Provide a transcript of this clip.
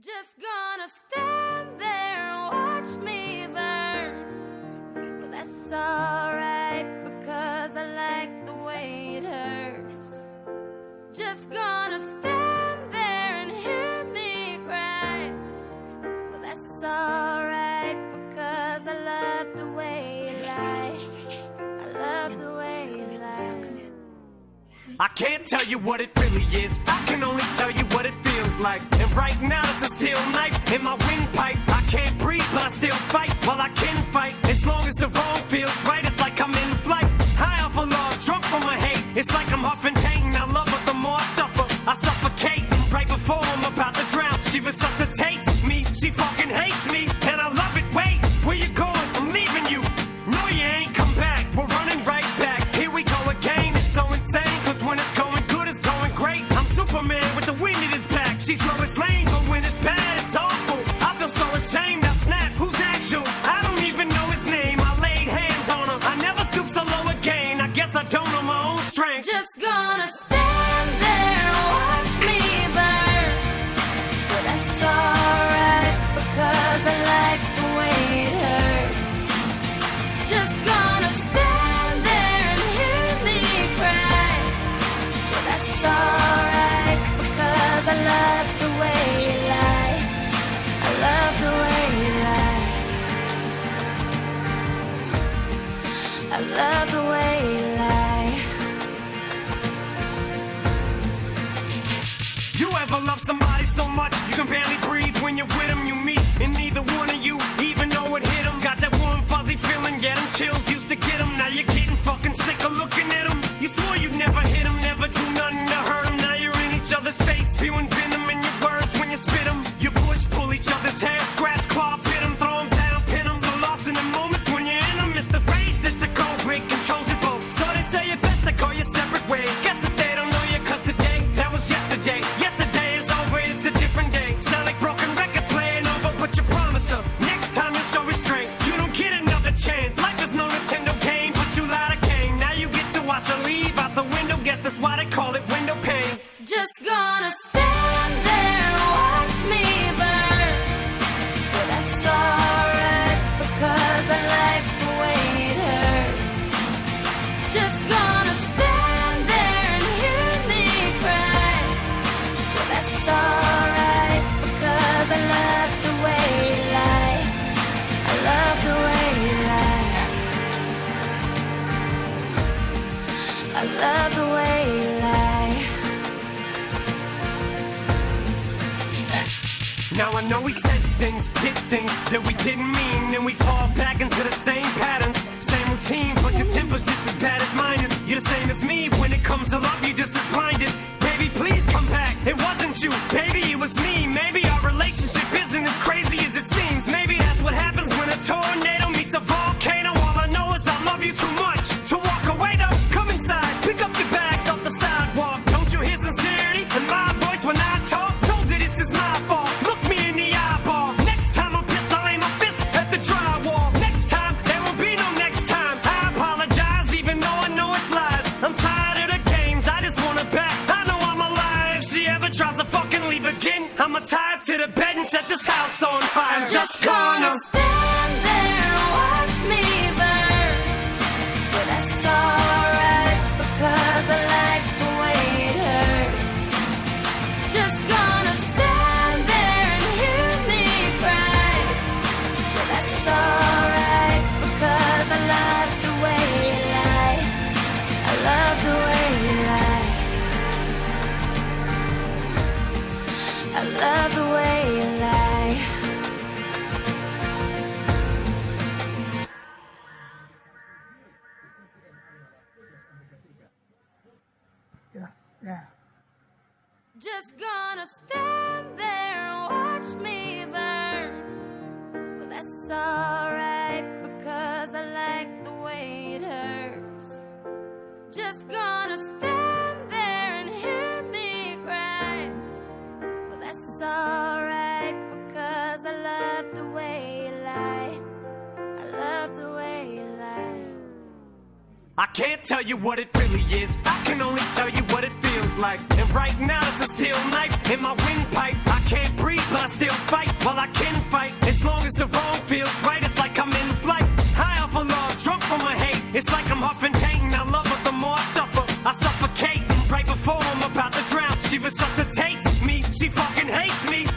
Just gonna stand there and watch me burn. But that's alright, because I like the way it hurts. Just gonna stand there and hear me cry. But that's alright, because I love the way you lie. I love the way you lie. I can't tell you what it really is, I can only tell you what it feels like. And right now it's a steel knife in my windpipe. I can't breathe but I still fight, while I can fight. As long as the wrong feels right, it's like I'm in flight. High off of love, drunk from my hate. It's like I'm huffing pain, I love her the more I suffer. I suffocate, right before I'm about to drown. She resuscitates me, she fucking hates me. And I love it, wait, where you going? I'm leaving you. No you ain't, come back, we're running right back. Here we go again, it's so insane. Cause when it's going good, it's going great. I'm Superman with the wind in his back. She's Lois Lane, but when it's bad, it's awful. I feel so ashamed, now snap, who's that dude? I don't even know his name, I laid hands on him. I never stoop so low again, I guess I don't know my own strength. Just gonna stand there and watch me burn. But that's alright, because I like the way it hurts. Just gonna stand there and hear me cry. But that's alright, because I love the way you lie. I love the way you lie. I love the way you lie. You ever love somebody so much you can barely breathe when you're with them? You meet and neither one of you even know it hit them. Got that warm fuzzy feeling, get them chills used to get them. Now you're getting fucking sick of looking at them. You swore you'd never hit them, never do nothing to hurt them. Now you're in each other's face, spewing venom in your words when you spit them. You push, pull each other's hair, scratch, claw, pit them, throw them down, pin them. So lost in the moments when you're in them, it's the race that's the cold break controls your boat. So they say it best to go your separate ways. Guess that they don't know you, cause today, that was yesterday. Yesterday is over, it's a different day. Sound like broken records playing over, but you promised her next time you'll show restraint. You don't get another chance, life is no Nintendo game, but you lied again. Now you get to watch her leave out the window, guess that's why they call it window pane. Just gonna stand there and watch me burn. But that's alright, because I like the way it hurts. Just gonna stand there and hear me cry. But that's alright, because I love the way you lie. I love the way you lie. I love the way you lie. Now I know we said things, did things that we didn't mean, and we fall back into the same patterns, same routine, but your temper's just as bad as mine is. You're the same as me, when it comes to love, you're just as blinded. Baby, please come back, it wasn't you, baby, it was me. Maybe our relationship isn't as crazy as it seems. Maybe that's what happens when a tornado meets a volcano. All I know is I love you too much to walk away though. Come inside, pick up your bags off the sidewalk. Don't you hear sincerity in my voice when I talk? Told you this is my fault, look me in the eyeball. Next time I'm pissed, I'll aim my fist at the drywall. Next time, there will be no next time. I apologize even though I know it's lies. I'm tired of the games, I just wanna back. I know I'm alive, if she ever tries to fucking leave again, I'ma tie her to the bed and set this house on fire. I'm just gonna stand there and watch me burn. But that's alright, because I like the way it hurts. Just gonna stand there and hear me cry. But that's alright, because I love the way you lie. I love the way you lie. I love the way you lie. Just gonna stand there and watch me burn. But that's alright, because I like the way it hurts. Just gonna stand there and hear me cry. But that's alright, because I love the way you lie. I love the way you lie. I can't tell you what it really is, I can only tell you what it feels like. And right now it's a steel knife in my windpipe. I can't breathe but I still Well, I can fight as long as the wrong feels right. It's like I'm in flight, high off of love, drunk from my hate. It's like I'm huffing pain. I love her the more I suffer. I suffocate right before I'm about to drown. She resuscitates me. She fucking hates me.